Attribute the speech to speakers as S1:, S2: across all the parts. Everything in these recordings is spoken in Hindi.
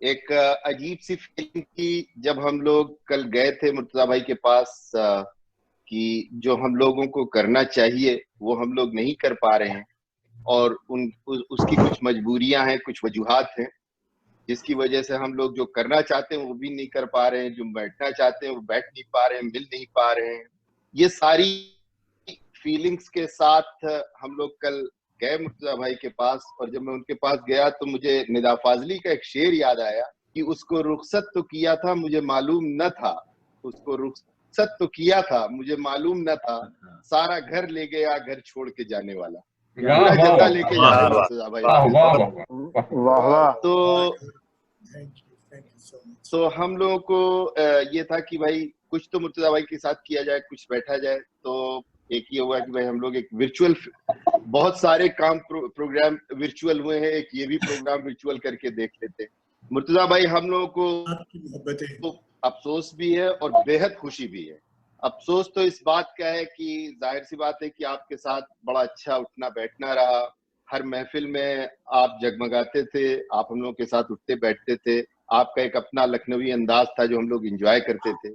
S1: एक अजीब सी फीलिंग थी जब हम लोग कल गए थे मुर्तजा भाई के पास, कि जो हम लोगों को करना चाहिए वो हम लोग नहीं कर पा रहे हैं, और उसकी कुछ मजबूरियां हैं, कुछ वजूहात हैं जिसकी वजह से हम लोग जो करना चाहते हैं वो भी नहीं कर पा रहे हैं, जो बैठना चाहते हैं वो बैठ नहीं पा रहे हैं, मिल नहीं पा रहे हैं। ये सारी फीलिंग्स के साथ हम लोग कल गए मुर्तजा भाई के पास, और जब मैं उनके पास गया तो मुझे निदा फाजली का एक शेर याद आया कि उसको रुखसत तो किया था मुझे मालूम न था, उसको रुखसत तो किया था मुझे मालूम न था, सारा घर ले गया घर छोड़ के जाने वाला। पूरा जत्था लेके जा रहे मुर्तजा भाई।
S2: वाह वाह।
S1: तो हम लोगों को ये था कि भाई कुछ तो मुर्तजा भाई के साथ किया जाए, कुछ बैठा जाए। तो एक ये हुआ कि भाई हम लोग एक वर्चुअल, बहुत सारे काम प्रोग्राम वर्चुअल हुए हैं, एक ये भी प्रोग्राम वर्चुअल करके देख लेते। मुर्तजा भाई हम लोगों को तो अफसोस भी है और बेहद खुशी भी है। अफसोस तो इस बात का है कि जाहिर सी बात है कि आपके साथ बड़ा अच्छा उठना बैठना रहा, हर महफिल में आप जगमगाते थे, आप हम लोगों के साथ उठते बैठते थे, आपका एक अपना लखनवी अंदाज था जो हम लोग एंजॉय करते थे।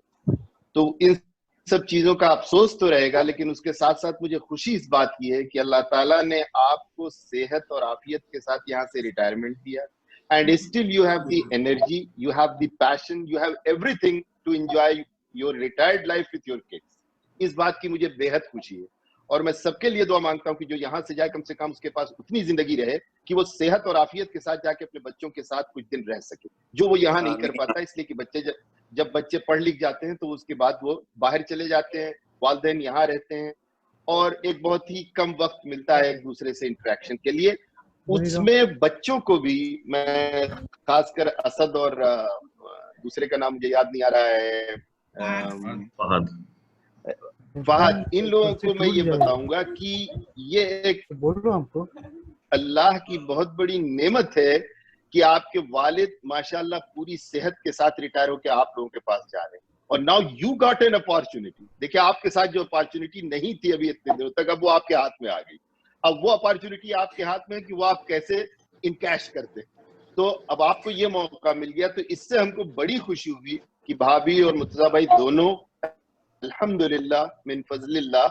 S1: तो इन सब चीजों का अफसोस तो रहेगा, लेकिन उसके साथ साथ मुझे खुशी इस बात की है कि अल्लाह ताला ने आपको सेहत और आफियत के साथ यहाँ से रिटायरमेंट दिया, and still you have the energy, you have the passion, you have everything to enjoy your retired life with your kids. इस बात की मुझे बेहद खुशी है, और मैं सबके लिए दुआ मांगता हूं कि जो यहाँ से जाए कम से कम उसके पास उतनी जिंदगी रहे कि वो सेहत और आफियत के साथ जाके अपने बच्चों के साथ कुछ दिन रह सके, जो वो यहाँ नहीं कर पाता। इसलिए कि बच्चे जब बच्चे पढ़ लिख जाते हैं तो उसके बाद वो बाहर चले जाते हैं, वालिदैन यहाँ रहते हैं, और एक बहुत ही कम वक्त मिलता है एक दूसरे से इंटरेक्शन के लिए। उसमें बच्चों को भी, मैं खासकर असद और दूसरे का नाम मुझे याद नहीं आ रहा है, फहद, इन लोगों को मैं ये बताऊंगा कि ये एक
S2: बोल रहा हूं आपको
S1: अल्लाह की बहुत बड़ी नेमत है कि आपके वालिद माशाल्लाह पूरी सेहत के साथ रिटायर होकर आप लोगों के पास जा रहे हैं, और now you got an opportunity. देखिए आपके साथ जो अपॉर्चुनिटी नहीं थी अभी इतने दिनों तक, अब वो आपके हाथ में आ गई। अब वो अपॉर्चुनिटी आपके हाथ में है कि वो आप कैसे इनकैश करते। तो अब आपको ये मौका मिल गया, तो इससे हमको बड़ी खुशी हुई कि भाभी और मुर्तजा भाई दोनों अल्हम्दुलिल्लाह मिन फजलिल्लाह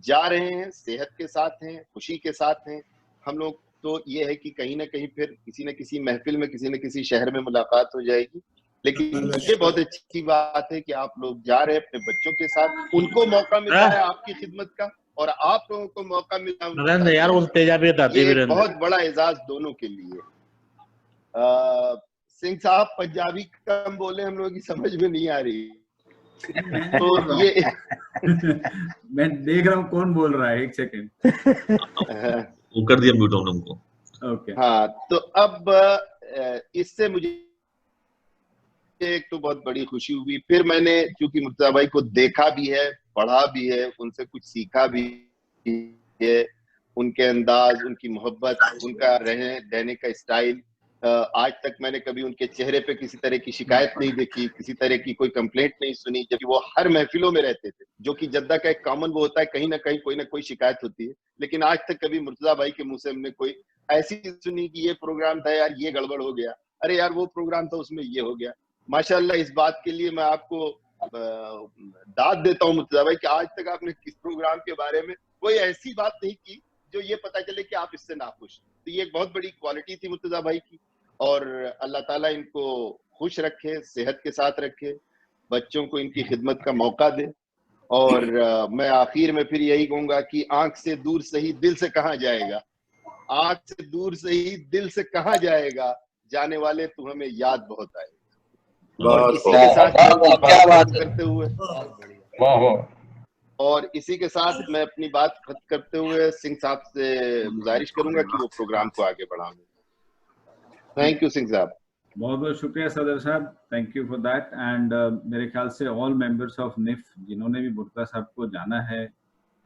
S1: जा रहे हैं, सेहत के साथ हैं, खुशी के साथ हैं। हम लोग तो ये है कि कहीं ना कहीं फिर किसी न किसी महफिल में किसी न किसी शहर में मुलाकात हो जाएगी, लेकिन ये बहुत अच्छी बात है कि आप लोग जा रहे हैं अपने बच्चों के साथ, उनको मौका मिल रहा है आपकी खिदमत का, और आप लोगों को मौका मिला
S3: यार
S1: ये बहुत बड़ा एजाज दोनों के लिए। सिंह साहब पंजाबी कम बोले, हम लोगों की समझ में नहीं आ रही। तो ये
S4: मैं देख रहा हूँ कौन बोल रहा है, एक सेकंड
S3: वो कर दिया म्यूट उनको।
S4: ओके
S1: हाँ, तो अब इससे मुझे एक तो बहुत बड़ी खुशी हुई। फिर मैंने चूंकि मुर्तजा भाई को देखा भी है, पढ़ा भी है, उनसे कुछ सीखा भी है, उनके अंदाज, उनकी मोहब्बत, उनका रहने का स्टाइल, आज तक मैंने कभी उनके चेहरे पे किसी तरह की शिकायत नहीं देखी, किसी तरह की कोई कंप्लेंट नहीं सुनी, जबकि वो हर महफिलों में रहते थे, जो कि जद्दा का एक कॉमन वो होता है, कहीं ना कहीं कोई ना कोई शिकायत होती है। लेकिन आज तक कभी मुर्तजा भाई के मुंह से हमने कोई ऐसी सुनी कि ये प्रोग्राम था यार, ये गड़बड़ हो गया, अरे यार वो प्रोग्राम था उसमें ये हो गया। माशाल्लाह, इस बात के लिए मैं आपको दाद देता हूँ मुर्तजा भाई कि आज तक आपने किस प्रोग्राम के बारे में कोई ऐसी बात नहीं की जो ये पता चले कि आप इससे नाखुश। तो ये एक बहुत बड़ी क्वालिटी थी मुर्तजा भाई की, और अल्लाह ताला इनको खुश रखे, सेहत के साथ रखे, बच्चों को इनकी खिदमत का मौका दे। और मैं आखिर में फिर यही कहूंगा कि आंख से दूर सही दिल से कहाँ जाएगा, आंख से दूर सही दिल से कहाँ जाएगा, जाने वाले तू हमें याद बहुत आएगा। और इसी के साथ मैं अपनी बात करते हुए और इसी के साथ मैं अपनी बात खत्म करते हुए सिंह साहब से गुजारिश करूंगा कि वो प्रोग्राम को आगे बढ़ाएं। थैंक यू सिंह साहब।
S4: बहुत बहुत शुक्रिया सदर साहब, thank you for that. And मेरे ख्याल से ऑल मेंबर्स ऑफ निफ जिन्होंने भी मुर्तजा साहब को जाना है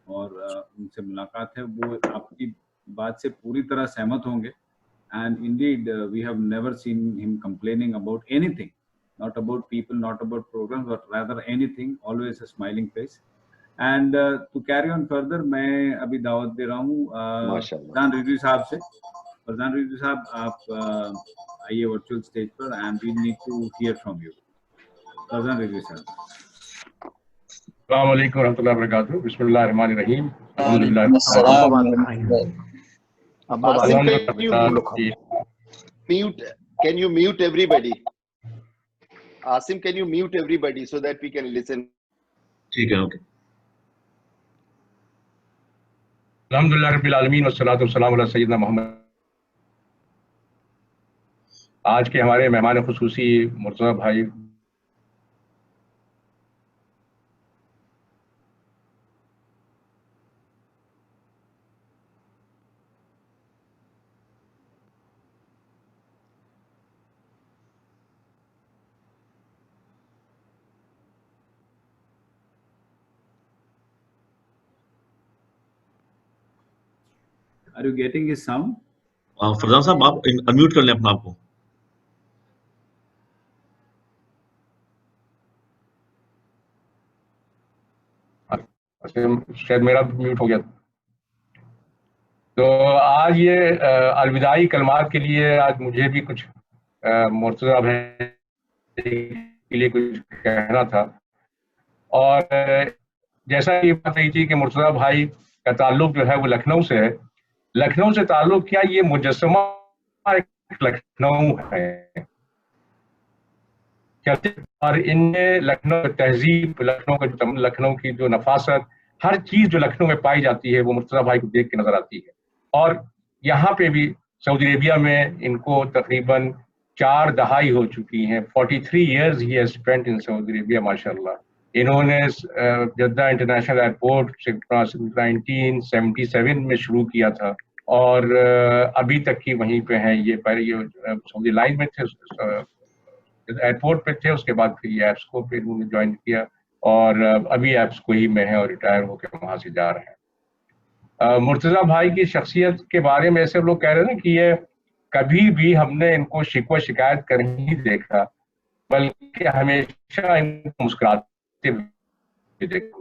S4: और उनसे मुलाकात है, वो आपकी बात से पूरी तरह सहमत होंगे। And indeed we have never seen him complaining about anything, not about people, not about programs, but rather anything, always a smiling face. And to carry on further, मैं अभी दावत दे रहा हूँ फरहान रिजवी साहब से। फरजान रिजवी साहब, आप आइए वर्चुअल स्टेज पर and we need to hear from you. Farzan Rizvi साहब।
S2: अस्सलाम वालेकुम रहमतुल्लाहि व बरकातुहू। बिस्मिल्लाहिर्रहमानिर्रहीम।
S1: Can you mute everybody? Asim, can you mute everybody so that we can listen?
S3: ठीक है, ओके।
S2: अल्हम्दुलिल्लाह रब्बिल आलमीन वस्सलातु वस्सलामु अला सय्यिदिना मोहम्मद। आज के हमारे मेहमान खुसूसी मुर्तज़ा भाई
S4: Are you getting his sound?
S3: Farzan साहब आप अनम्यूट कर लें अपना आप को।
S2: शायद मेरा म्यूट हो गया। तो आज ये अलविदाई कलमात के लिए आज मुझे भी कुछ मुर्तज़ा भाई के लिए कुछ कहना था। और जैसा कि बात रही थी कि मुर्तज़ा भाई का ताल्लुक जो है वो लखनऊ से है। लखनऊ से ताल्लुक क्या, ये मुजस्समा लखनऊ है और इनमें लखनऊ तहजीब, लखनऊ की जो नफासत, हर चीज जो लखनऊ में पाई जाती है वो मुर्तज़ा भाई को देख के नजर आती है। और यहाँ पे भी सऊदी अरेबिया में इनको तकरीबन 4 दहाई हो चुकी हैं। 43 years he has spent in Saudi Arabia माशाल्लाह। इन्होंने जद्दा इंटरनेशनल एयरपोर्ट 1977 में शुरू किया था और अभी तक की वहीं पे हैं। ये सऊदी लाइन में थे, एयरपोर्ट पे थे, उसके बाद फिर ये एप्स को फिर उन्होंने ज्वाइन किया और अभी एप्स को ही में है और रिटायर होकर वहां से जा रहे हैं। मुर्तज़ा भाई की शख्सियत के बारे में ऐसे लोग कह रहे हैं ना कि ये कभी भी हमने इनको शिकवा शिकायत कर नहीं देखा, बल्कि हमेशा इनको मुस्कुराते हुए देखा।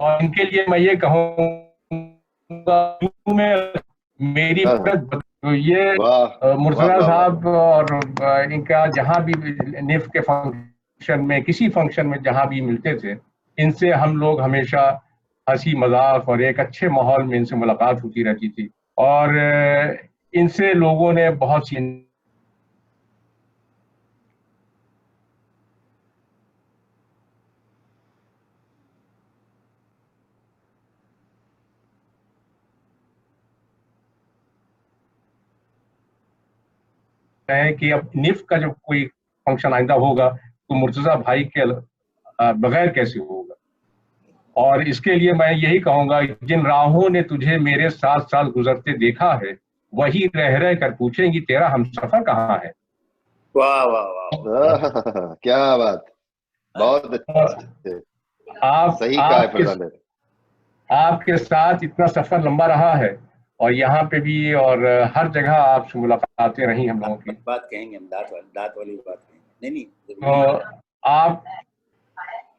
S2: और इनके लिए मैं ये कहूँगा मेरी तो ये मुर्तज़ा साहब और इनका जहाँ भी निफ के फंक्शन में, किसी फंक्शन में जहाँ भी मिलते थे, इनसे हम लोग हमेशा हंसी मजाक और एक अच्छे माहौल में इनसे मुलाकात होती रहती थी। और इनसे लोगों ने बहुत सी है कि अब निफ का जब कोई फंक्शन आइंदा होगा तो मुर्तज़ा भाई के बगैर कैसे होगा। और इसके लिए मैं यही कहूँगा, जिन राहों ने तुझे मेरे 7 साल गुजरते देखा है, वही रह रह कर पूछेंगी तेरा हमसफर कहाँ है।
S1: वाह वाह वाह, क्या बात, बहुत अच्छे।
S2: आप
S1: सही कहा है फरजान भाई।
S2: आपके साथ इतना सफर लंबा रहा है और यहाँ पे भी और हर जगह आपसे मुलाकातें रही हम लोगों की।
S5: बात कहेंगे हम, दात वाली बात कहेंगे। नहीं
S2: तो आप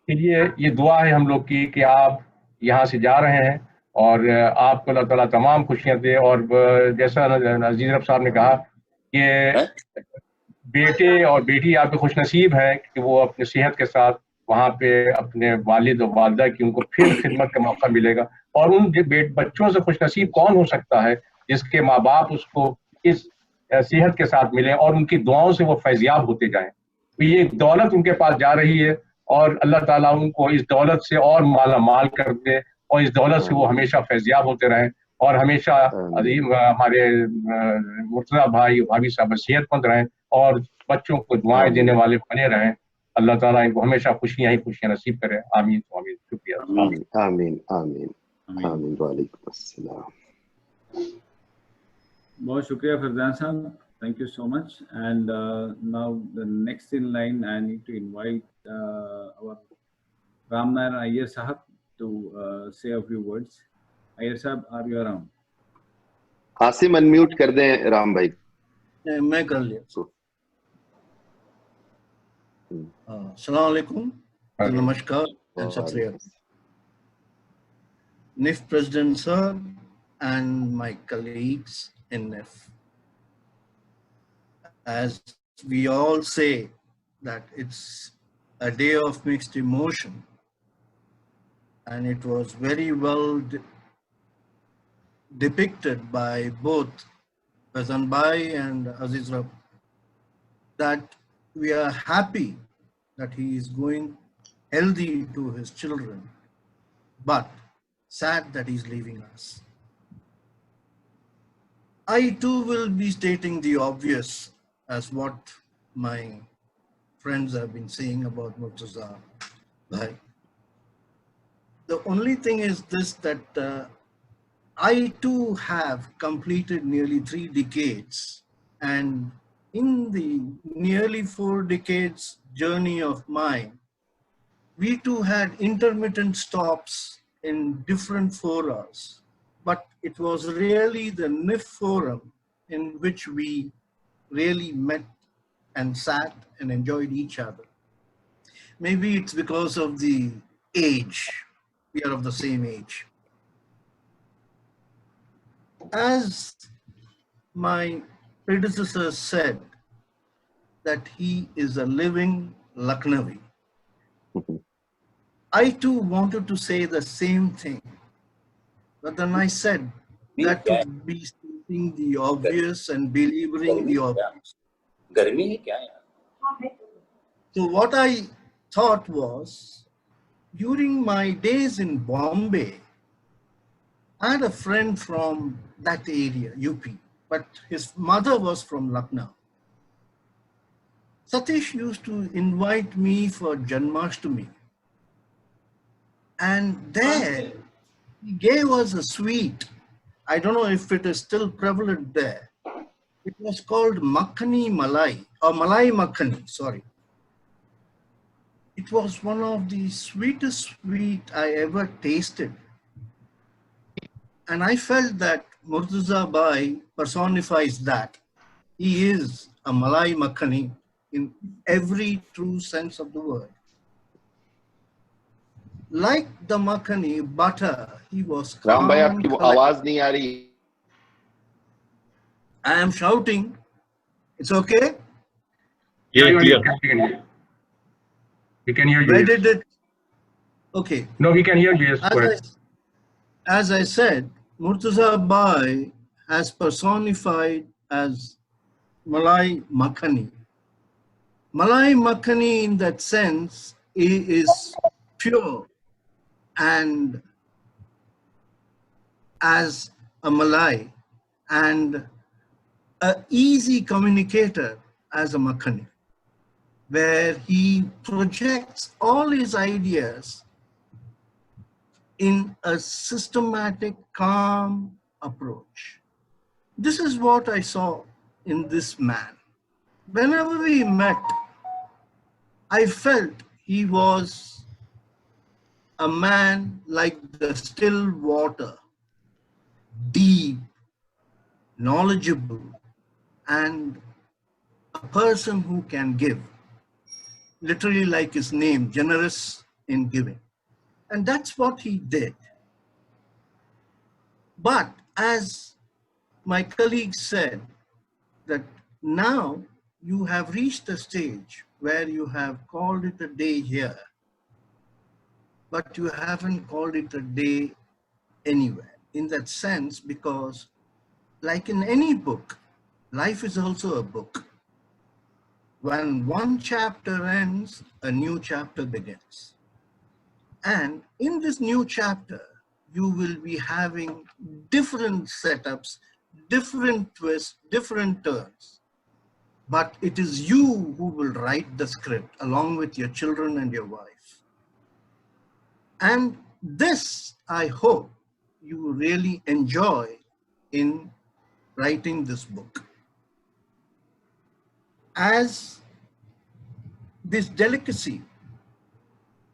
S2: के लिए ये दुआ है हम लोग की कि आप यहाँ से जा रहे हैं और आपको अल्लाह ताला तमाम खुशियाँ दे। और जैसा अजीज रब साहब ने कहा कि बेटे और बेटी आपके खुशनसीब हैं कि वो अपनी सेहत के साथ वहाँ पे अपने वालिद और वालदा की उनको फिर खिदमत का मौका मिलेगा। और उन बच्चों से खुशनसीब कौन हो सकता है जिसके माँ बाप उसको इस सेहत के साथ मिले और उनकी दुआओं से वो फैज़याब होते जाएं। तो ये दौलत उनके पास जा रही है और अल्लाह ताला उनको इस दौलत से और माला माल कर दे और इस दौलत से वो हमेशा फैज़याब होते रहें और हमेशा अजीम हमारे मुर्तज़ा भाई भाभी साहब सेहतमंद रहें और बच्चों को दुआएं देने वाले बने रहें। अल्लाह ताला इनको हमेशा खुशियां ही खुशियां नसीब करे। आमीन आमीन। शुक्रिया।
S1: आमीन आमीन आमीन आमीन। वालेकुम अस्सलाम।
S4: बहुत शुक्रिया फरजान साहब, thank you so much. And now the next in line, I need to invite our Ramnayan Iyer Sahab to say a few words. Iyer Sahab, are you around?
S1: Asim unmute कर दें राम भाई।
S5: मैं कर लिया। अस्सलाम वालेकुम, नमस्कार and सत श्री अकाल. NIF President sir and my colleagues, in NIF. As we all say that it's a day of mixed emotion, and it was very well depicted by both Fazan Bhai and Aziz Rab, that we are happy that he is going healthy to his children, but sad that he's leaving us. I too will be stating the obvious as what my friends have been saying about Murtaza Bhai. The only thing is this, that I too have completed nearly 3 decades, and in the nearly 4 decades journey of mine, we too had intermittent stops in different forums, but it was really the NIF forum in which we really met and sat and enjoyed each other. Maybe it's because of the age. We are of the same age. As my predecessor said, that he is a living Lucknowi. I too wanted to say the same thing, but then I said that would be stating the obvious and believing the obvious. So what I thought was, during my days in Bombay, I had a friend from that area, UP, but his mother was from Lucknow. Satish used to invite me for Janmashtami. And there, he gave us a sweet. I don't know if it is still prevalent there. It was called Makhani Malai, or Malai Makhani, sorry. It was one of the sweetest sweet I ever tasted. And I felt that Murtaza Bhai personifies that. He is a Malai Makhani in every true sense of the word. Like the Makhani, butter, he was calm.
S1: Ram भाई आपकी वो आवाज नहीं आ रही.
S5: I am shouting. It's okay?
S3: Yeah, clear.
S2: We can hear you.
S5: Where did it? Okay.
S2: No, we can hear you. Yes,
S5: as I said, Murtaza Bhai has personified as Malai Makhani. Malai Makhani, in that sense, is pure and as a Malai, and an easy communicator as a Makhani, where he projects all his ideas in a systematic, calm approach. This is what I saw in this man. Whenever we met, I felt he was a man like the still water, deep, knowledgeable, and a person who can give. Literally like his name, generous in giving. And that's what he did. But as my colleague said, that now you have reached a stage where you have called it a day here, but you haven't called it a day anywhere. In that sense, because like in any book, life is also a book. When one chapter ends, a new chapter begins. And in this new chapter, you will be having different setups, different twists, different turns. But it is you who will write the script along with your children and your wife. And this, I hope, you really enjoy in writing this book. As this delicacy,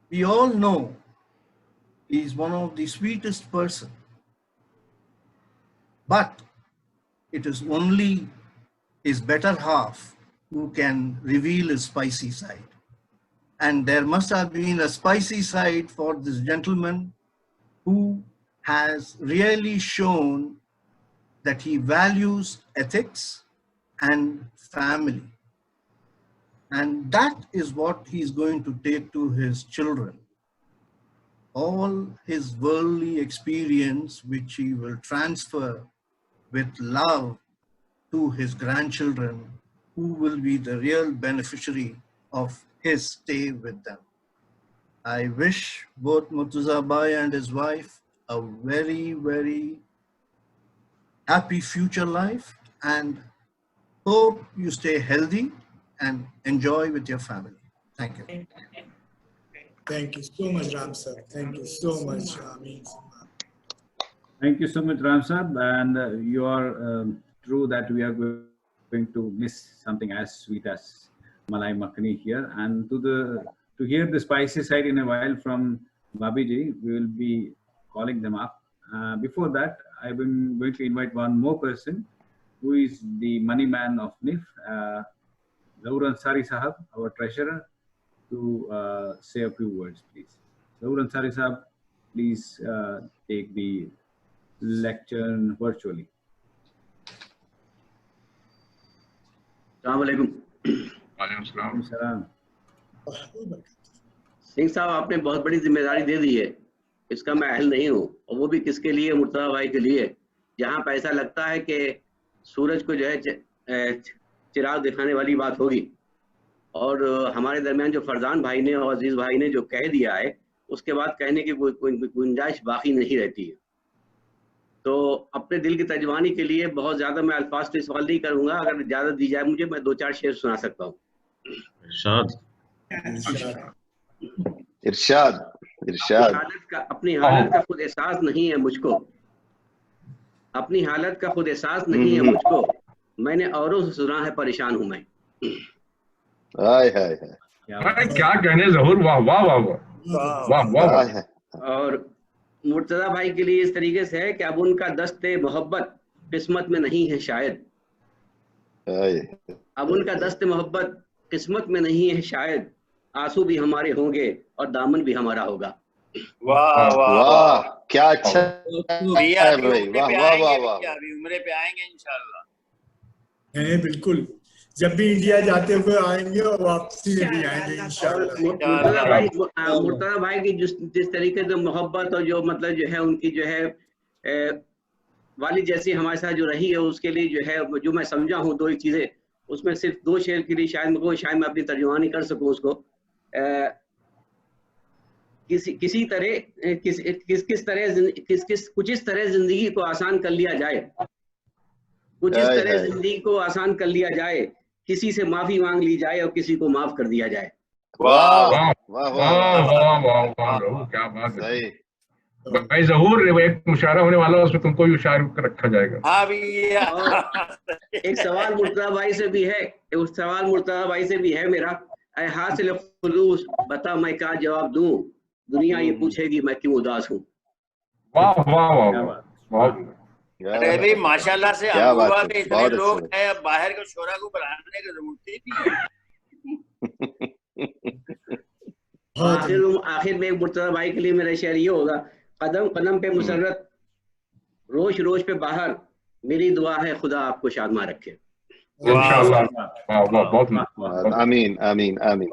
S5: we all know he is one of the sweetest person, but it is only his better half who can reveal his spicy side. And there must have been a spicy side for this gentleman who has really shown that he values ethics and family. And that is what he's going to take to his children. All his worldly experience, which he will transfer with love to his grandchildren, who will be the real beneficiary of his stay with them. I wish both Murtuza Bhai and his wife a very, very happy future life, and hope you stay healthy and enjoy with your family. Thank you.
S6: Thank you so much, Ram sir. Thank you so much, Amin.
S4: Thank you so much, Ram Sahab. And you are true that we are going to miss something as sweet as Malai Makhani here. And to hear the spicy side in a while from Bhabhi ji, we will be calling them up. Before that, I've been going to invite one more person who is the money man of NIF, Zahoor Ansari Sahab, our treasurer, to say a few words, please. Zahoor Ansari Sahab, please take the lecture virtually.
S2: वालेकुम
S4: सलाम।
S7: सिंह साहब, आपने बहुत बड़ी जिम्मेदारी दे दी है, इसका मैं अहल नहीं हूँ, और वो भी किसके लिए? मुर्तजा भाई के लिए। जहाँ पे ऐसा लगता है कि सूरज को जो है चिराग दिखाने वाली बात होगी, और हमारे दरमियान जो फरजान भाई ने और अजीज भाई ने जो कह दिया है, उसके बाद कहने की कोई गुंजाइश बाकी नहीं रहती है। तो अपने दिल की तर्जमानी के लिए बहुत ज्यादा मैं अल्फाज तो सवाल नहीं करूंगा, अगर इजाजत दी जाए मुझे, मैं 2-4 शेर सुना सकता हूँ।
S1: इरशाद इरशाद।
S7: अपनी हालत का खुद एहसास नहीं है मुझको, अपनी हालत का खुद एहसास नहीं है मुझको, मैंने औरों से सुना है परेशान हूँ मैं।
S1: हाय हाय हाय,
S2: क्या कहने ज़हूर, वाह वाह वाह वाह वाह।
S7: और मुर्तजा भाई के लिए इस तरीके से है कि अब उनका दस्ते मोहब्बत किस्मत में नहीं है शायद, अब उनका दस्ते मोहब्बत किस्मत में नहीं है शायद, आंसू भी हमारे होंगे और दामन भी हमारा होगा।
S8: वाह वाह
S1: वाह, क्या अच्छा है भाई, वाह वाह वाह वाह।
S8: अभी उम्रे पे आएंगे इंशाल्लाह।
S6: है बिल्कुल, जब भी इंडिया जाते हुए आएंगे और वापसी में भी आएंगे इंशाल्लाह।
S7: मुर्तजा भाई की जिस तरीके से मोहब्बत और जो मतलब जो है उनकी जो है वालिद जैसी हमारे साथ जो रही है, उसके लिए जो है जो मैं समझा हूँ 2 चीजें, उसमें सिर्फ 2 शेर के लिए शायद मैं अपनी तर्जुमानी कर सकूँ उसको। किसी तरह कुछ इस तरह जिंदगी को आसान कर लिया जाए, कुछ इस तरह जिंदगी को आसान कर लिया जाए, किसी से माफी मांग ली जाए और किसी को माफ कर दिया जाए।
S1: वाह वाह वाह
S2: वाह, क्या बात है भाई ज़हूर, एक मुशायरा होने वाला है, उसमें तुमको भी शायर रखा जाएगा।
S8: हाँ भैया।
S7: एक सवाल मुर्तजा भाई से भी है, उस सवाल मुर्तजा भाई से भी है मेरा, ऐ हासिल खुलूस बता मैं क्या जवाब दूं, दुनिया ये पूछेगी मैं क्यों उदास हूँ।
S2: वाह वाह वाह वाह।
S8: अरे भाई माशाल्लाह से अमरूबा में इतने लोग हैं, अब बाहर के शोरा को बढ़ाने की जरूरत ही नहीं है।
S7: आखिर में मुर्तजा भाई के लिए मेरा शेर ये होगा, कदम कदम पे मुसर्रत, रोश रोश पे बाहर, मेरी दुआ है खुदा आपको शादमा रखे।
S1: आमीन आमीन आमीन।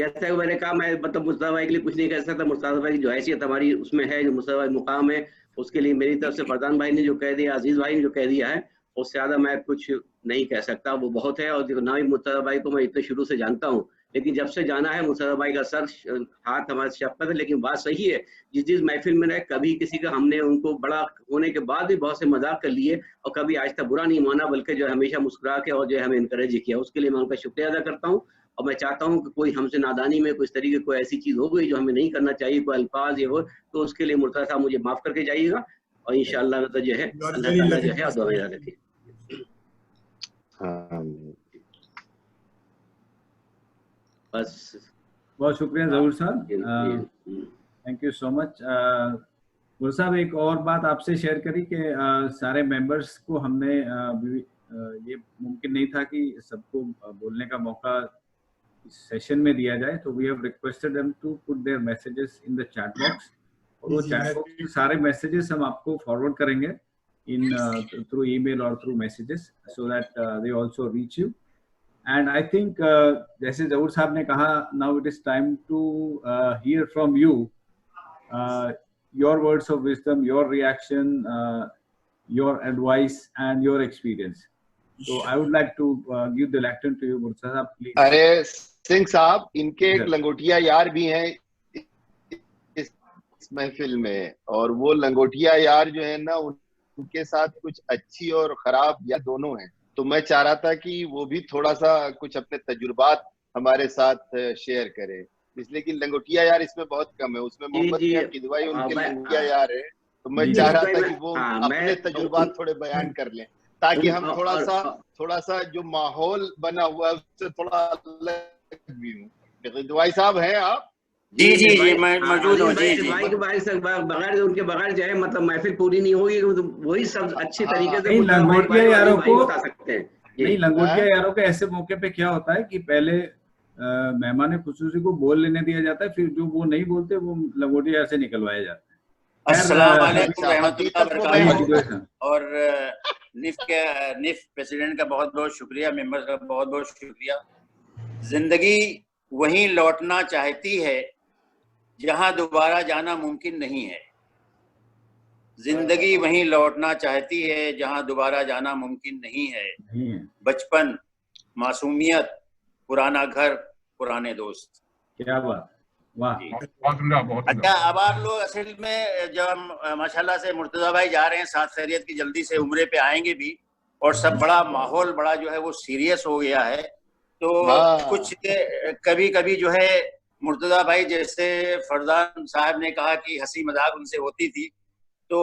S7: जैसे मैंने कहा, मैं मतलब मुर्तजा भाई के लिए कुछ नहीं कह सकता, मुर्तजा भाई की जो हैसियत हमारी उसमें है, जो मुर्तजा भाई मुकाम है, उसके लिए मेरी तरफ से फरजान भाई ने जो कह दिया, अजीज भाई ने जो कह दिया है, उससे ज्यादा मैं कुछ नहीं कह सकता, वो बहुत है। और ना ही मुर्तजा भाई को मैं इतने शुरू से जानता हूँ, लेकिन जब से जाना है मुर्तजा भाई का सर हाथ हमारे शफ़क़त है। लेकिन बात सही है, जिस महफिल में रहे, कभी किसी का हमने उनको बड़ा होने के बाद भी बहुत से मजाक कर लिए, और कभी आज तक बुरा नहीं माना, बल्कि जो हमेशा मुस्कुरा के और जो हमें इनकरेज किया, उसके लिए मैं उनका शुक्रिया अदा करता हूँ। और मैं चाहता हूँ कि कोई हमसे नादानी में कुछ तरीके कोई ऐसी चीज हो गई जो हमें नहीं करना चाहिए, कोई अल्फाज ये हो, तो उसके लिए मुर्तजा साहब मुझे माफ करके जाइएगा, और इंशाअल्लाह तो जो है अल्लाह ताला जो है दुआ याद रखे। बस
S4: बहुत शुक्रिया ज़हूर साहब, थैंक यू सो मच। गुल साहब, एक और बात आपसे शेयर करी कि सारे मेंबर्स को हमने ये मुमकिन नहीं था कि सबको बोलने का मौका इस सेशन में दिया जाए, तो we have requested them to put their messages in the chat box, और वो चैट बॉक्स के सारे मैसेजेस हम आपको फॉरवर्ड करेंगे in through email or through messages, so that they also reach you. And I think जैसे जहूर साहब ने कहा, now it is time to hear from you, your words of wisdom, your reaction, your advice and your experience. So I would like to give the lectern to you, Murtaza साहब, please.
S1: अरे सिंह साहब, इनके एक लंगोटिया यार भी हैं इस महफिल में, और वो लंगोटिया यार जो है ना, उनके साथ कुछ अच्छी और खराब या दोनों हैं। तो मैं चाह रहा था कि वो भी थोड़ा सा कुछ अपने तजुर्बात हमारे साथ शेयर करें, इसलिए कि लंगोटिया यार इसमें बहुत कम है। उसमें मोहम्मद मियां किदवाई उनके लंगोटिया यार है, तो मैं चाह रहा था कि वो अपने तजुर्बात थोड़े बयान कर लें, ताकि हम थोड़ा सा जो माहौल बना हुआ है उससे थोड़ा अलग भी हूँ। किदवाई साहब हैं आप?
S8: जी जी जी, मैं मौजूद हूँ। जी जी,
S7: बगैर उनके बगैर जो है मतलब महफिल पूरी नहीं होगी, वही सब अच्छी तरीके से
S4: लंगोटिया यारों को
S7: बता सकते हैं।
S4: नहीं, लंगोटिया यारों के ऐसे मौके पे क्या होता है कि पहले मेहमान खुसूसी को बोल लेने दिया जाता है, फिर जो वो नहीं बोलते वो लंगोटिया से निकलवाए जाते हैं।
S8: अस्सलाम वालेकुम रहमतुल्लाह बरकातहू। और निफ प्रेसिडेंट का बहुत बहुत शुक्रिया, मेंबर्स का बहुत बहुत शुक्रिया। जिंदगी वहीं लौटना चाहती है जहां दोबारा जाना मुमकिन नहीं है। जिंदगी वहीं लौटना चाहती है जहां दोबारा जाना मुमकिन नहीं है। बचपन, मासूमियत, पुराना घर, पुराने दोस्त।
S4: क्या बात, वाह,
S8: अच्छा, अब आप लोग असल में जब माशाल्लाह से मुर्तजा भाई जा रहे हैं साथ खैरियत की, जल्दी से उम्रे पे आएंगे भी, और सब बड़ा माहौल बड़ा जो है वो सीरियस हो गया है। तो कुछ कभी कभी जो है मुर्तजा भाई, जैसे फरजान साहब ने कहा कि हंसी मजाक उनसे होती थी, तो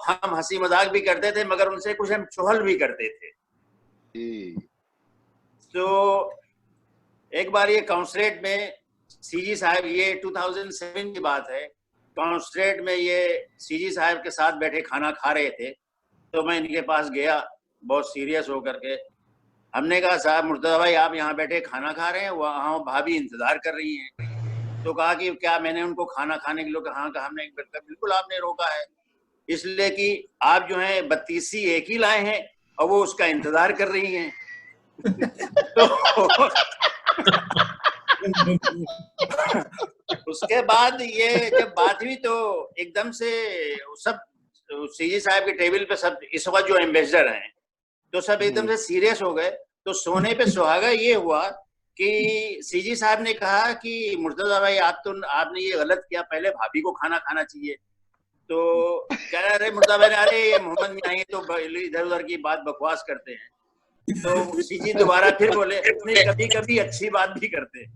S8: हम हंसी मजाक भी करते थे, मगर उनसे कुछ हम चुहल भी करते थे। तो एक बार ये काउंसलेट में सीजी साहब, ये 2007 की बात है, काउंसलेट में ये सीजी साहब के साथ बैठे खाना खा रहे थे, तो मैं इनके पास गया बहुत सीरियस होकर के। हमने कहा साहब मुर्तजा भाई आप यहाँ बैठे खाना खा रहे हैं, वहाँ भाभी इंतजार कर रही हैं। तो कहा कि क्या मैंने उनको खाना खाने के लिए कहा? हमने बिल्कुल आपने रोका है, इसलिए कि आप जो है 32 एक ही लाए हैं और वो उसका इंतजार कर रही हैं। तो उसके बाद ये जब बात हुई तो एकदम से सब सीजी साहब के टेबल पे सब इस वक्त जो एम्बेसडर हैं तो सब एकदम से सीरियस हो गए। तो सोने पे सुहागा ये हुआ कि सीजी साहब ने कहा कि मुर्तजा भाई आपने ये गलत किया, पहले भाभी को खाना खाना चाहिए। तो कह रहे मुर्तजा भाई ने, अरे ये मोहम्मद मियां तो इधर उधर की बात बकवास करते हैं। तो सीजी दोबारा फिर बोले कभी कभी अच्छी बात भी करते हैं।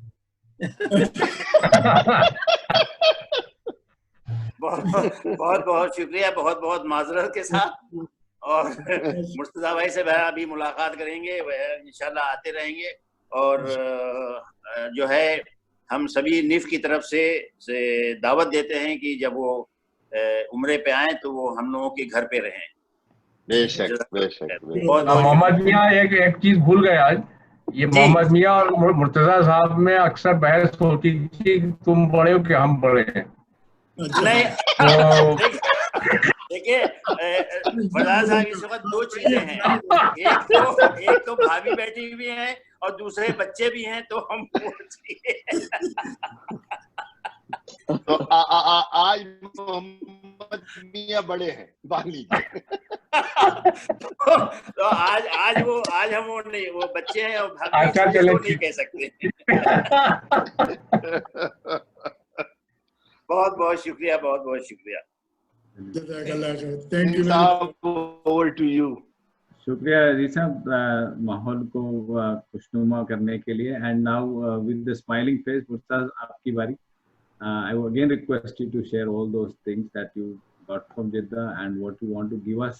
S8: बहुत बहुत शुक्रिया, बहुत बहुत माजरत के साथ। और मुर्तजा भाई से अभी मुलाकात करेंगे, वह इंशाल्लाह आते रहेंगे। और जो है हम सभी निफ की तरफ से दावत देते हैं कि जब वो उम्रे पे आए तो वो हम लोगों के घर पे रहें।
S1: बेशक बेशक।
S2: मोहम्मद मियां एक चीज भूल गए आज, ये मोहम्मद मियां और मुर्तजा साहब में अक्सर बहस होती थी, तुम बड़े हो कि हम बड़े हैं।
S8: नहीं, देखिए फरजान साहब, इस वक्त दो चीजें हैं, एक तो भाभी बैठी हुई हैं और दूसरे बच्चे भी हैं, तो हम
S1: तो आज मोहम्मद मियां बड़े हैं, मान लीजिए।
S8: तो आज हम वो नहीं, वो बच्चे हैं और भाभी नहीं कह सकते। बहुत बहुत शुक्रिया, बहुत बहुत शुक्रिया।
S6: Thank you,
S1: over to you.
S4: शुक्रिया जी साहब माहौल को खुशनुमा करने के लिए। And now with the smiling face, Murtaza आपकी बारी। I will again request you to share all those things that you got from Jeddah and what you want to give us.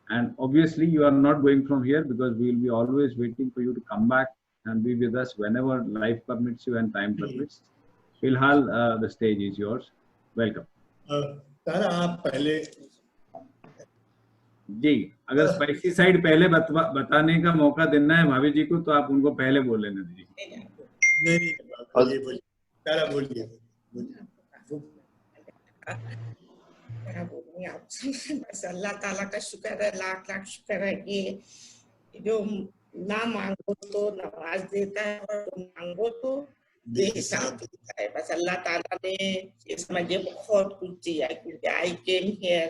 S4: And obviously you are not going from here, because we will be always waiting for you to come back and be with us whenever life permits you and time permits. Filhal, the stage is yours. Welcome.
S6: तारा आप पहले
S4: जी, अगर स्पाइसी साइड पहले बताने का मौका देना है भाभी जी को, तो आप उनको पहले बोल लेने दीजिए।
S6: नहीं, तारा बोलिए।
S9: क्या बोलूं आपसे, बस अल्लाह ताला का शुक्र है, लाख लाख शुक्र है कि जो ना मांगो तो नवाज देता है और मांगो तो बेहिसाब देता है। बस अल्लाह ताला ने ये समझिए बहुत कुछ दिया, क्योंकि I came here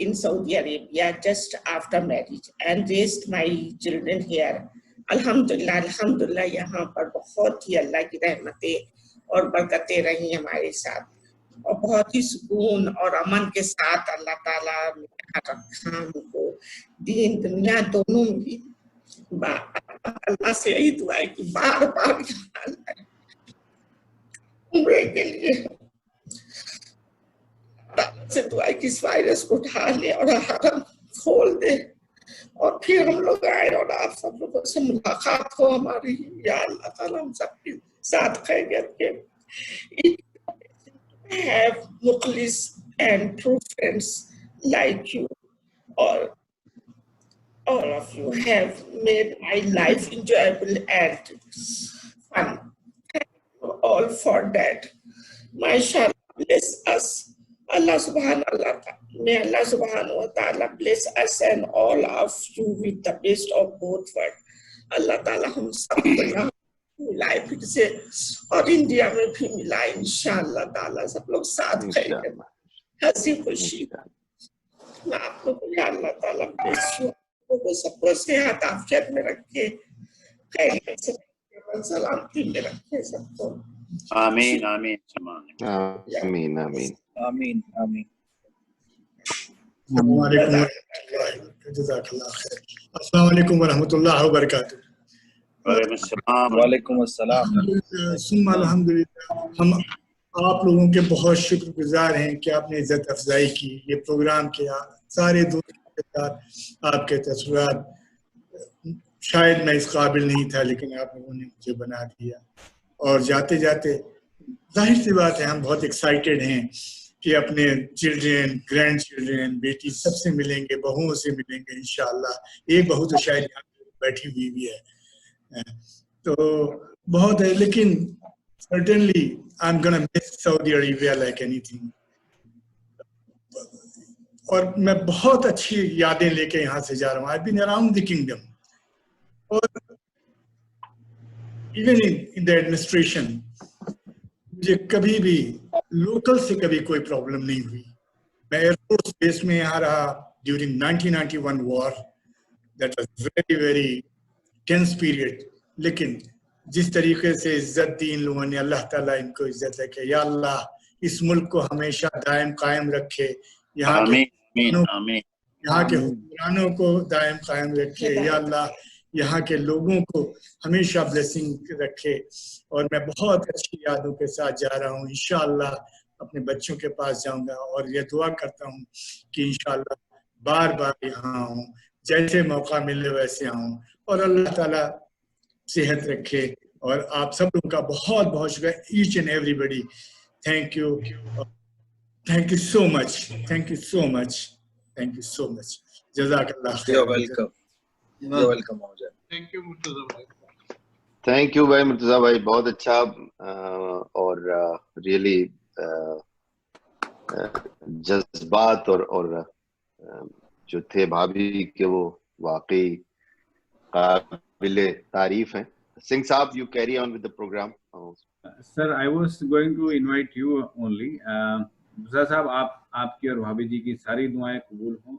S9: in Saudi Arabia just after marriage and raised my children here. अल्हम्दुलिल्लाह अल्हम्दुलिल्लाह यहाँ पर बहुत ही अल्लाह की रहमतें और बरकतें रही हमारे साथ, और बहुत ही सुकून और अमन के साथ अल्लाह ताला ने रखा हमको, दीन दुनिया दोनों में। अल्लाह से यही दुआ है कि बार बार उम्रे के लिए से दुआ है कि इस वायरस को उठा ले और हरम खोल दे, और फिर हम लोग आए और आप सब लोगों से मुलाकात हो हमारी। या अल्लाह ताला हम सबके साथ खैरियत के। Have mukhlis and true friends like you, or all of you have made my life enjoyable and fun. Thank you all for that. MashaAllah, bless us. May Allah subhanahu wa ta'ala bless us and all of you with the best of both worlds. Allah ta'ala हम सबको यहाँ मिलाए फिर से, और इंडिया में भी मिलाए इंशाअल्लाह ताला, सब लोग साथ रहेंगे हंसी खुशी। मैं आप लोगों को अल्लाह ताला bless you, आपको सबको सेहत आफियत में रखे, खैरियत से रखे, सलामती में रखे सबको।
S8: आमीन आमीन
S1: आमीन आमीन
S10: आमीन आमीन।
S6: अस्सलाम वालेकुम व रहमतुल्लाहि व बरकातहू।
S10: वालेकुम अस्सलाम।
S6: सुम्मा अल्हम्दुलिल्लाह, हम आप लोगों के बहुत शुक्रगुजार हैं कि आपने इज्जत अफजाई की, ये प्रोग्राम किया, सारे दोस्तों के साथ आपके तसव्वुरात, शायद मैं इस काबिल नहीं था लेकिन आप लोगों ने मुझे बना दिया। और जाते जाते जाहिर सी बात है हम बहुत एक्साइटेड हैं कि अपने चिल्ड्रेन, ग्रैंड चिल्ड्रेन, बेटी सबसे मिलेंगे, बहुओं से मिलेंगे इंशाअल्लाह। एक बहू तो शायद यहाँ बैठी हुई भी है, तो बहुत है, लेकिन certainly I'm gonna miss Saudi Arabia like anything। और मैं बहुत अच्छी यादें लेके यहाँ से जा रहा हूँ। I've been around the kingdom, और even in the administration मुझे कभी भी लोकल से कभी कोई प्रॉब्लम नहीं हुई। मैं एयरफोर्स बेस में यहाँ रहा during 1991 war, that was very tense period, लेकिन जिस तरीके से इज्जत दी इन लोगों ने, अल्लाह ताला इनको इज्जत रखे। या अल्लाह इस मुल्क को हमेशा दायम कायम रखे, यहाँ के हुक्मरानों को दायम कायम रखे। या अल्लाह यहाँ के लोगों को हमेशा ब्लेसिंग रखे। और मैं बहुत अच्छी यादों के साथ जा रहा हूँ, इंशाअल्लाह अपने बच्चों के पास जाऊंगा, और ये दुआ करता हूँ कि इंशाअल्लाह बार बार यहाँ आऊँ, जैसे मौका मिले वैसे आऊँ, और अल्लाह ताला सेहत रखे। और आप सब लोगों का बहुत बहुत शुक्रिया, each and everybody, thank you so much, thank you so much, thank you so much, जज़ाकल्लाह खैर।
S10: वेलकम मौजा।
S2: थैंक यू मुर्तजा भाई।
S1: थैंक यू भाई मुर्तजा भाई, बहुत अच्छा। और रियली जज्बात और जो थे भाभी के, वो वाकई काबिले तारीफ हैं। सिंह साहब, you carry on with the program.
S4: Sir, I was going to invite you only. Murtaza साहब, आपकी और भाभी जी की सारी दुआएं कबूल हों।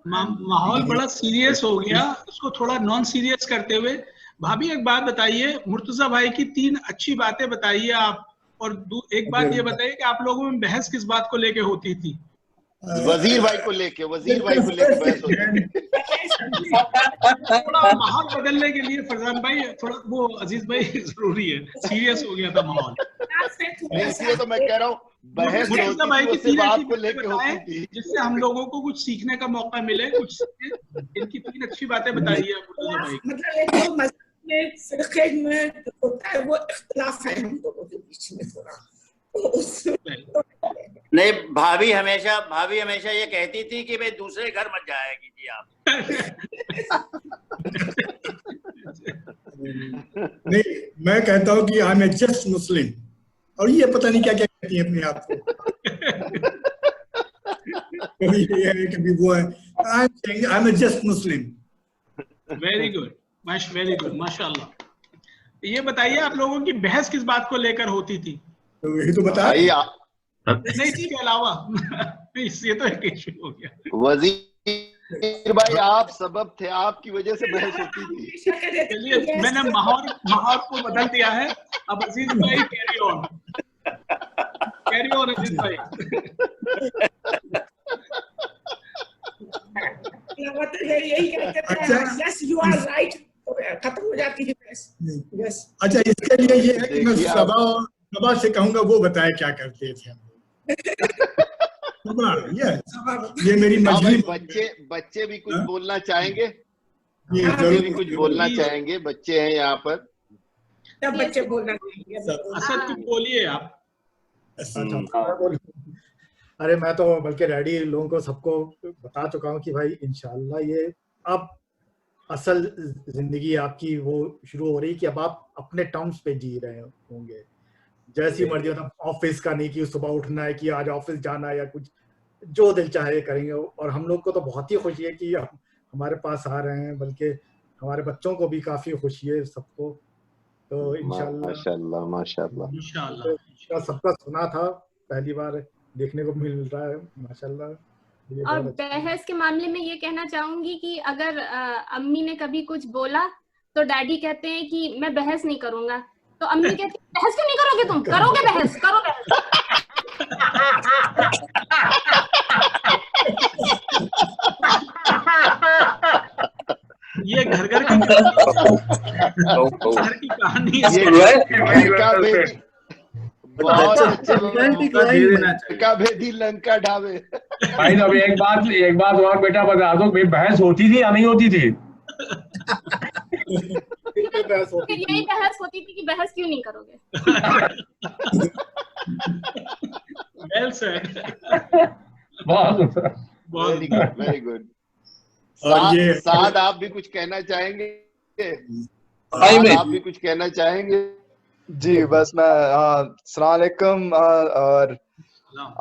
S11: माहौल बड़ा सीरियस हो गया, उसको थोड़ा नॉन सीरियस करते हुए भाभी एक बात बताइए, मुर्तजा भाई की 3 अच्छी बातें बताइए आप, और एक बात ये बताइए कि आप लोगों में बहस किस बात को लेके होती थी?
S1: वजीर भाई को लेके बहस होती है।
S11: थोड़ा माहौल बदलने के लिए फरजान भाई, थोड़ा वो अजीज भाई जरूरी है, सीरियस हो गया था माहौल।
S1: इसलिए तो मैं कह रहा हूँ बहस
S11: मुर्तजा भाई की 3
S1: बात को लेके होती थी,
S11: जिससे हम लोगों को कुछ सीखने का मौका मिले, कुछ इनकी 3 अच्छी बातें बताइए आप मुर्तजा भाई।
S9: मतलब में फिरके में होता है वो इख्तिलाफ है हम लोगों के बीच में थोड़ा।
S8: नहीं, भाभी हमेशा ये कहती थी कि भाई दूसरे घर मत जाया कीजिए आप।
S6: नहीं, मैं कहता हूँ कि आई एम जस्ट मुस्लिम, और ये पता नहीं क्या क्या कहती है अपने आप को। कभी ये है कभी वो है। I am just Muslim.
S11: Very good, very good, माशाल्लाह। ये बताइए आप लोगों की बहस किस बात को लेकर होती थी?
S6: तो यही तो बता
S11: नहीं, इसके अलावा ये तो एक इशू हो गया।
S1: वजीर भाई आप सबब थे, आपकी वजह से बहस होती थी।
S11: चलिए मैंने माहौल को बदल दिया है। अब अजीज भाई कैरी ऑन अजीज भाई।
S9: यही कहते थे यस यू आर राइट, खत्म हो जाती है बहस। यस
S6: अच्छा, इसके लिए ये है कि मैं सभा से कहूंगा वो बताए क्या करते थे हम लोग। ये मेरी मजबूरी।
S1: बच्चे भी कुछ बोलना चाहेंगे,
S6: बच्चे
S1: भी कुछ बोलना चाहेंगे, बच्चे हैं यहाँ पर,
S9: सब बच्चे बोलना चाहिए।
S11: असद कुछ बोलिए आप।
S12: अरे मैं तो बल्कि रेडी लोगों को सबको बता चुका हूँ कि भाई इंशाल्लाह ये अब असल जिंदगी आपकी वो शुरू हो रही कि अब आप अपने टर्म्स पे जी रहे होंगे, जैसी मर्जी हो। ऑफिस का नहीं कि सुबह उठना है कि आज ऑफिस जाना है या कुछ, जो दिल चाहे करेंगे। और हम लोग को तो बहुत ही खुशी है कि हमारे पास आ रहे हैं, बल्कि हमारे बच्चों को भी काफी खुशी है सबको। तो इंशाल्लाह माशाल्लाह सबका सुना था, पहली बार देखने को मिल रहा है माशाल्लाह।
S13: और बहस के मामले में ये कहना चाहूंगी कि अगर अम्मी ने कभी कुछ बोला तो डैडी कहते हैं कि मैं बहस नहीं करूंगा, तो अम्मी कहती है बहस क्यों नहीं करोगे तुम, करोगे बहस, करो बहस।
S11: ये घर की कहानी है।
S1: बहुत लंका भेदी लंका ढावे।
S2: भाई अभी एक बात और बेटा बता दो, बहस होती थी या नहीं होती थी?
S13: यही बहस होती थी कि बहस क्यों नहीं करोगे।
S11: Well said.
S1: Very good. Saad आप भी कुछ कहना चाहेंगे? आप भी कुछ कहना चाहेंगे?
S14: जी बस मैं अस्सलाम वालेकुम। और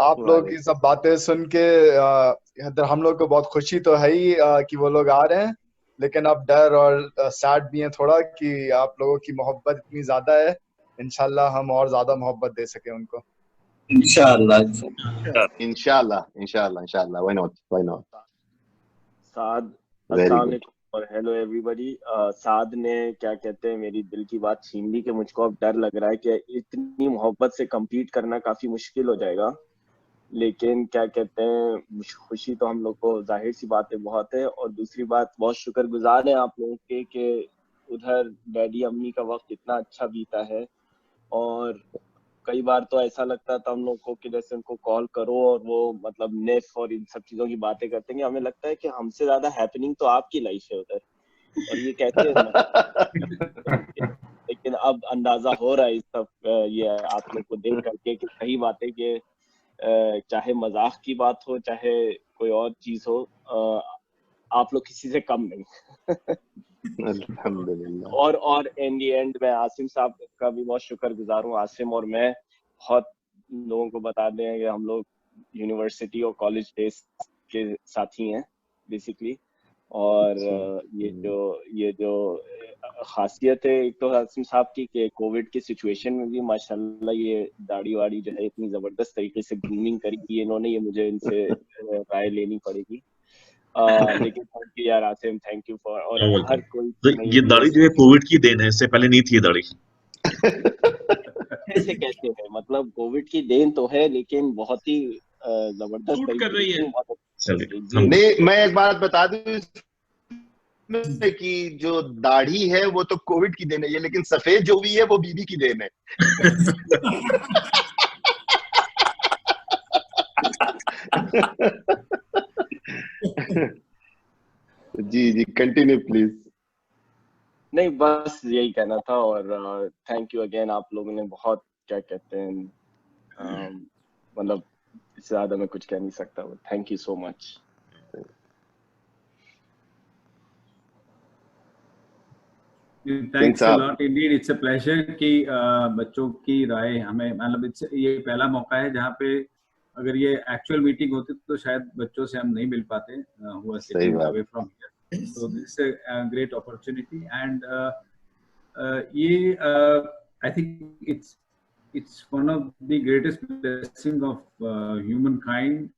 S14: आप लोग की सब बातें सुन के हम लोग को बहुत खुशी तो है ही कि वो लोग आ रहे हैं, लेकिन अब डर और सैड भी है थोड़ा कि आप लोगों की मोहब्बत इतनी ज्यादा है। इंशाल्लाह हम और ज्यादा मोहब्बत दे सके उनको।
S1: इंशाल्लाह व्हाई नॉट।
S15: साद अस्सलाम वालेकुम और हेलो एवरीबॉडी। साद ने क्या कहते हैं मेरी दिल की बात छीन ली कि मुझको अब डर लग रहा है कि इतनी मोहब्बत से compete करना काफी मुश्किल हो जाएगा। लेकिन क्या कहते हैं खुशी तो हम लोग को जाहिर सी बात है बहुत है। और दूसरी बात बहुत शुक्रगुजार है आप लोगों के कि उधर डैडी अम्मी का वक्त इतना अच्छा बीता है। और कई बार तो ऐसा लगता था हम लोग को कि जैसे उनको कॉल करो और वो मतलब नेफ और इन सब चीजों की बातें करते हैं, हमें लगता है कि हमसे ज्यादा हैपनिंग तो आपकी लाइफ है उधर। और ये कहते हैं लेकिन अब अंदाजा हो रहा है इस सब ये आप लोग को देख करके कि सही बात है कि चाहे मजाक की बात हो चाहे कोई और चीज हो, आप लोग किसी से कम नहीं।
S1: अल्हम्दुलिल्लाह।
S15: और इन दी एंड मैं आसिम साहब का भी बहुत शुक्रगुजार हूँ। आसिम और मैं बहुत लोगों को बता दें कि हम लोग यूनिवर्सिटी और कॉलेज डेज के साथी हैं बेसिकली। और ये जो खासियत है एक तो आसिम साहब की कि कोविड की सिचुएशन में भी माशाल्लाह ये दाढ़ी वाड़ी जो है इतनी जबरदस्त तरीके से ग्रूमिंग करी थी इन्होंने, ये मुझे इनसे राय लेनी पड़ेगी। लेकिन थैंक यू यार आसिम, थैंक यू फॉर। और हर कोई
S3: ये दाढ़ी जो है कोविड की देन है, इससे पहले नहीं थी ये दाढ़ी।
S15: कैसे कहते हैं मतलब कोविड की देन तो है लेकिन बहुत ही जबरदस्त
S11: कर रही है।
S1: नहीं मैं एक बात बता दूं कि जो दाढ़ी है वो तो कोविड की देन है, लेकिन सफेद जो हुई है वो बीबी की देन है। जी कंटिन्यू प्लीज।
S15: नहीं बस यही कहना था। और थैंक यू अगेन, आप लोगों ने बहुत क्या कहते हैं मतलब इससे ज्यादा मैं कुछ कह नहीं सकता। Thank you so much.
S4: Thanks a lot Indeed, it's a pleasure कि बच्चों की राय हमें मतलब ये पहला मौका है जहाँ पे अगर ये एक्चुअल मीटिंग होती तो शायद बच्चों से हम नहीं मिल पाते, who are sitting away from here. So this is a great opportunity, and I think it's one of the greatest blessing of humankind,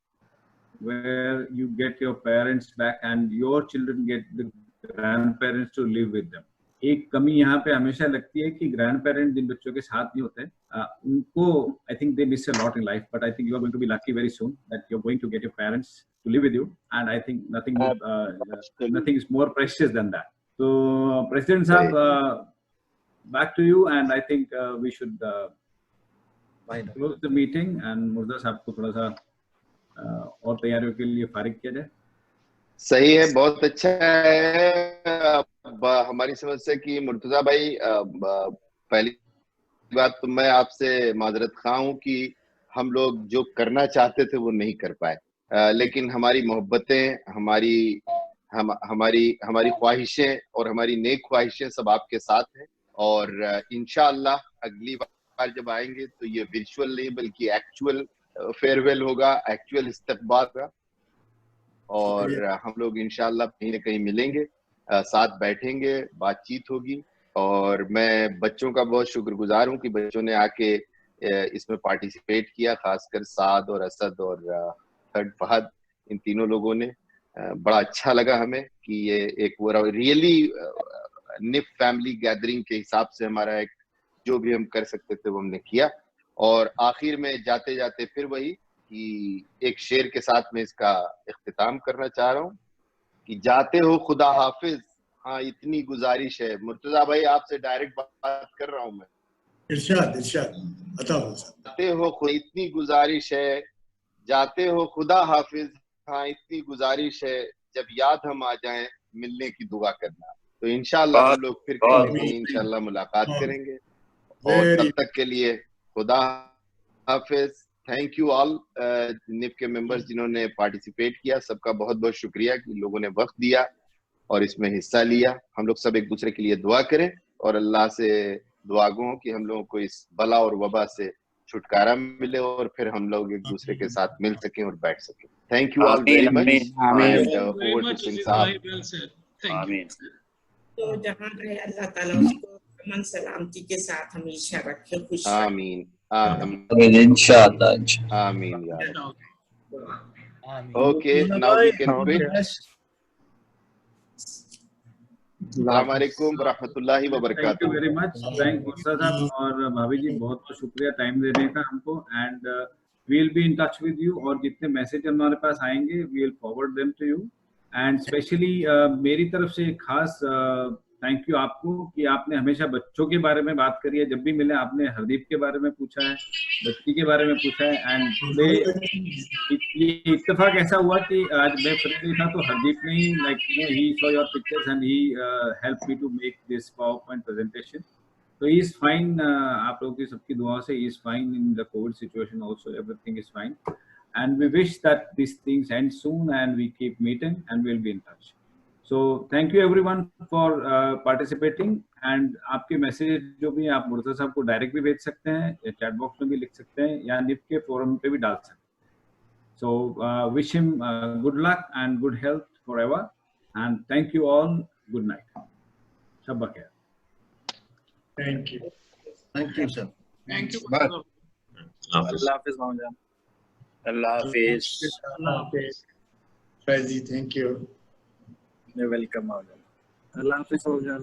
S4: where you get your parents back and your children get the grandparents to live with them. एक कमी यहाँ पे हमेशा लगती है कि ग्रैंड पेरेंट जिन बच्चों के साथ नहीं होते उनको I think they miss a lot in life, but I think you are going to be lucky very soon that you are going to get your parents to live with you, and I think nothing is more precious than that. So President Sahab, back to you, and I think we should close the meeting, and Murtaza साहब को थोड़ा सा और तैयारियों के लिए फारिग किया जाए।
S1: सही है, बहुत अच्छा है। हमारी समझ से कि मुर्तज़ा भाई, पहली बात तो मैं आपसे माजरत खा हूँ कि हम लोग जो करना चाहते थे वो नहीं कर पाए, लेकिन हमारी मोहब्बतें, हमारी ख्वाहिशें और हमारी नेक ख्वाहिशें सब आपके साथ हैं, और इंशाअल्लाह अगली बार जब आएंगे तो ये वर्चुअल नहीं बल्कि एक्चुअल फेयरवेल होगा, एक्चुअल इस्तकबाल होगा, और हम लोग इंशाअल्लाह कहीं ना कहीं मिलेंगे, साथ बैठेंगे, बातचीत होगी। और मैं बच्चों का बहुत शुक्रगुजार हूँ कि बच्चों ने आके इसमें पार्टिसिपेट किया, खासकर साद और असद और थर्ड फहद, इन तीनों लोगों ने। बड़ा अच्छा लगा हमें कि ये एक वो रियली निफ फैमिली गैदरिंग के हिसाब से हमारा एक जो भी हम कर सकते थे वो हमने किया। और आखिर में जाते जाते फिर वही कि एक शेर के साथ में इसका इख्तिताम करना चाह रहा हूँ कि जाते हो खुदा हाफिज, हाँ इतनी गुजारिश है। मुर्तज़ा भाई आपसे डायरेक्ट बात कर रहा हूँ मैं।
S6: इरशाद
S1: जाते हो इतनी गुजारिश है, जाते हो खुदा हाफिज, हाँ इतनी गुजारिश है, जब याद हम आ जाएं मिलने की दुआ करना। तो इंशाल्लाह हम लोग फिर कहीं इंशाल्लाह मुलाकात करेंगे, और तब तक के लिए खुदा हाफिज। थैंक यू ऑल निफ के मेंबर्स जिन्होंने पार्टिसिपेट किया, सबका बहुत बहुत शुक्रिया कि लोगों ने वक्त दिया और इसमें हिस्सा लिया। हम लोग सब एक दूसरे के लिए दुआ करें और अल्लाह से दुआ गो कि हम लोगों को इस बला और वबा से छुटकारा मिले और फिर हम लोग एक दूसरे के साथ मिल सकें और बैठ सकें। Thank you all very much, and over to Singh साहब।
S8: आमीन।
S9: तो जहां है अल्लाह ताला उसको अमन सलामती के साथ हमेशा रखे, खुश रखे।
S1: आमीन आमीन इंशाअल्लाह, आमीन या रब। Okay, now we can quit. अस्सलाम वालेकुम व रहमतुल्लाहि व बरकातहू।
S4: Thank you very much, thank Murtaza साहब और भाभी जी, बहुत बहुत शुक्रिया टाइम देने का हमको, and we will be in touch with you, और जितने मैसेज हमारे पास आएंगे we will forward them to you, and specially मेरी तरफ से खास थैंक यू आपको कि आपने हमेशा बच्चों के बारे में बात करी है। जब भी मिले आपने हरदीप के बारे में पूछा है, बच्ची के बारे में पूछा है, एंड टुडे ये इत्तेफाक ऐसा हुआ कि आज मैं फ्री नहीं था तो हरदीप ने ही he saw your pictures and he help me to make this PowerPoint presentation. तो ही इज फाइन, आप लोगों की सबकी दुआओं से he is fine in the Covid situation also, everything is fine, and we wish that these things end soon and we keep meeting and we'll be in touch. So thank you everyone for participating, and आपके मैसेज जो भी आप मुर्तज़ा साहब को डायरेक्ट भी भेज सकते हैं या चैट बॉक्स में भी लिख सकते हैं या निफ के फोरम पे भी डाल सकते हैं। So wish him good luck and good health forever, and thank you all. Good night. Shabba khair.
S6: Thank you.
S5: Thank you, sir.
S11: Thank you.
S10: Allah Hafiz Mahajan.
S8: Allah Hafiz.
S6: Allah Hafiz. Faizi, thank you.
S10: You're welcome Mahajan.
S5: Allah Hafiz, Mahajan.